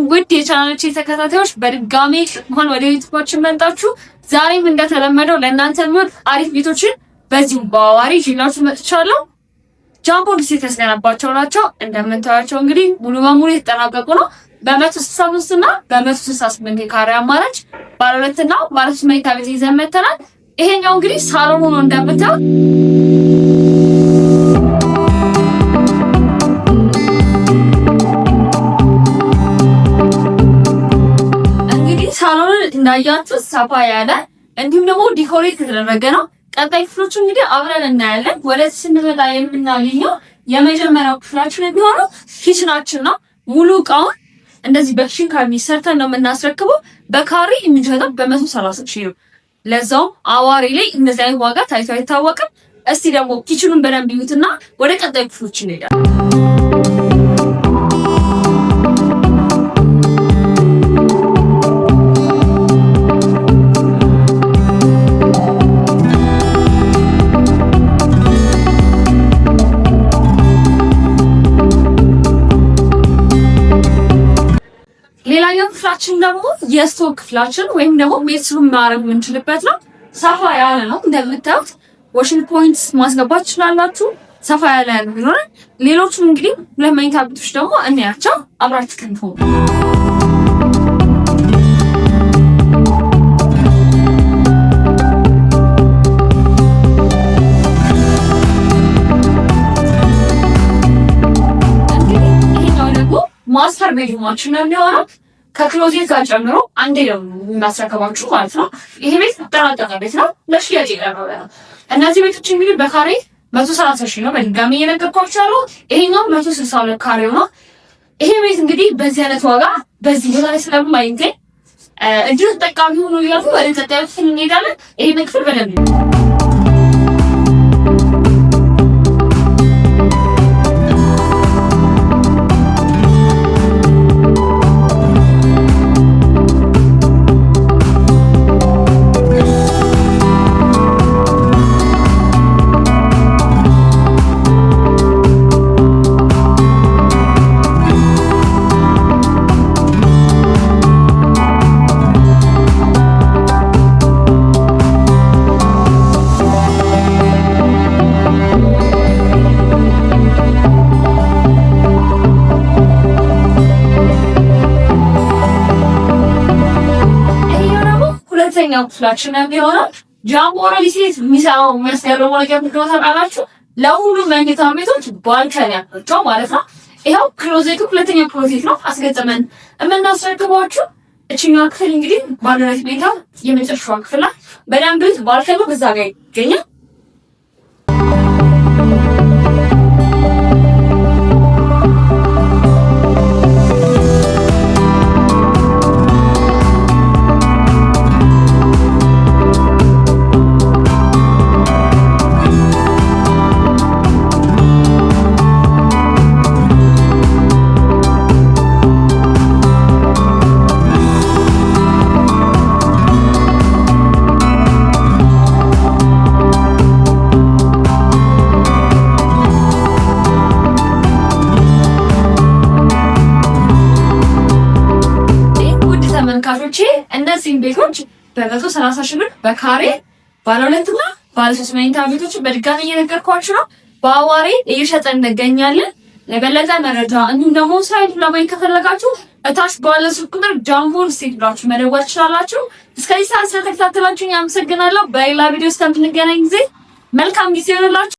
ውድ የቻናላችን ተከታታዮች በድጋሜ እንኳን ወደ ዩቲዩባችን መጣችሁ። ዛሬም እንደተለመደው ለእናንተ የሚሆን አሪፍ ቤቶችን በዚሁ በአዋሪ ይዤላችሁ መጥቻለሁ። ጃምቦ ሊስ የተገነባቸው ናቸው። እንደምታዩቸው እንግዲህ ሙሉ በሙሉ የተጠናቀቁ ነው። በ165 እና በ168 የካሬ አማራጭ ባለ 2 እና ባለ 3 መኝታ ቤት ይዘን መጥተናል። ይሄኛው እንግዲህ ሳሎን ሆኖ እንደምታዩት ሳሎን እንዳያችሁ ሰፋ ያለ እንዲሁም ደግሞ ዲኮሬት የተደረገ ነው። ቀጣይ ክፍሎቹ እንግዲህ አብረን እናያለን። ወደዚህ ስንመጣ የምናገኘው የመጀመሪያው ክፍላችን የሚሆነው ኪችናችን ነው። ሙሉ እቃውን እንደዚህ በኪችን ካቢኔት ሰርተን ነው የምናስረክበው። በካሬ የሚሸጠው በ130 ሺህ ነው። ለዛውም አዋሪ ላይ እንደዚህ አይነት ዋጋ ታይቶ አይታወቅም። እስቲ ደግሞ ኪችኑን በደንብ ይዩትና ወደ ቀጣይ ክፍሎች እንሄዳለን። ሌላኛው ክፍላችን ደግሞ የስቶር ክፍላችን ወይም ደግሞ ቤድሩም ማድረግ የምንችልበት ነው። ሰፋ ያለ ነው። እንደምታዩት ዋሽንግ ፖይንት ማስገባት ትችላላችሁ። ሰፋ ያለ ነው። ሌሎቹም እንግዲህ ሁለት መኝታ ቤቶች ደግሞ እናያቸው። አብራችሁ ከንቱ ማስተር ቤድሩማችን ነው የሚሆነው። ከክሎዜት ጋር ጨምሮ አንዴ ነው የምናስረከባችሁ ማለት ነው። ይሄ ቤት ተጠናቀቀ ቤት ነው፣ ለሽያጭ የቀረበ ነው። እነዚህ ቤቶች እንግዲህ በካሬ 130 ሺህ ነው። በድጋሚ እየነገርኳችሁ ያለው ይሄኛው 162 ካሬው ነው። ይሄ ቤት እንግዲህ በዚህ አይነት ዋጋ በዚህ ቦታ ላይ ስለማይገኝ እጅግ ተጠቃሚ ሆኖ ይላሉ። ወደ ቀጣዩ ክፍል እንሄዳለን። ይሄን ክፍል በደንብ ሁለተኛው ክፍላችን የሚሆነው ጃምቦ ሪል ስቴት የሚሰራው የሚያስገርመው ነገር ምንድን ነው ታውቃላችሁ? ለሁሉም መኝታ ቤቶች ባልከኒ ያላቸው ማለት ነው። ይኸው ክሎዜቱ ሁለተኛው ክሎዜት ነው አስገጥመን የምናስረክባችሁ። እችኛዋ ክፍል እንግዲህ ባለሁለት መኝታ የመጨረሻዋ ክፍል ናት። በደንብ ባልከኒ በዛ ጋር ይገኛል። ተመልካቾቼ እነዚህን ቤቶች በ130 ሺህ ብር በካሬ ባለ 2 እና ባለ 3 መኝታ ቤቶች በድጋሚ እየነገርኳችሁ ነው። በአዋሪ እየሸጠን እንገኛለን። ለበለጠ መረጃ እንዲሁም ደግሞ ሳይት ለማየት ከፈለጋችሁ እታች ባለ ስልክ ቁጥር ጃምቦ ሪል ስቴት ብላችሁ መደወል ትችላላችሁ። እስከዚህ ሰዓት ስለተከታተላችሁኝ አመሰግናለሁ። በሌላ ቪዲዮ እስከምንገናኝ ጊዜ መልካም ጊዜ ይሁንላችሁ።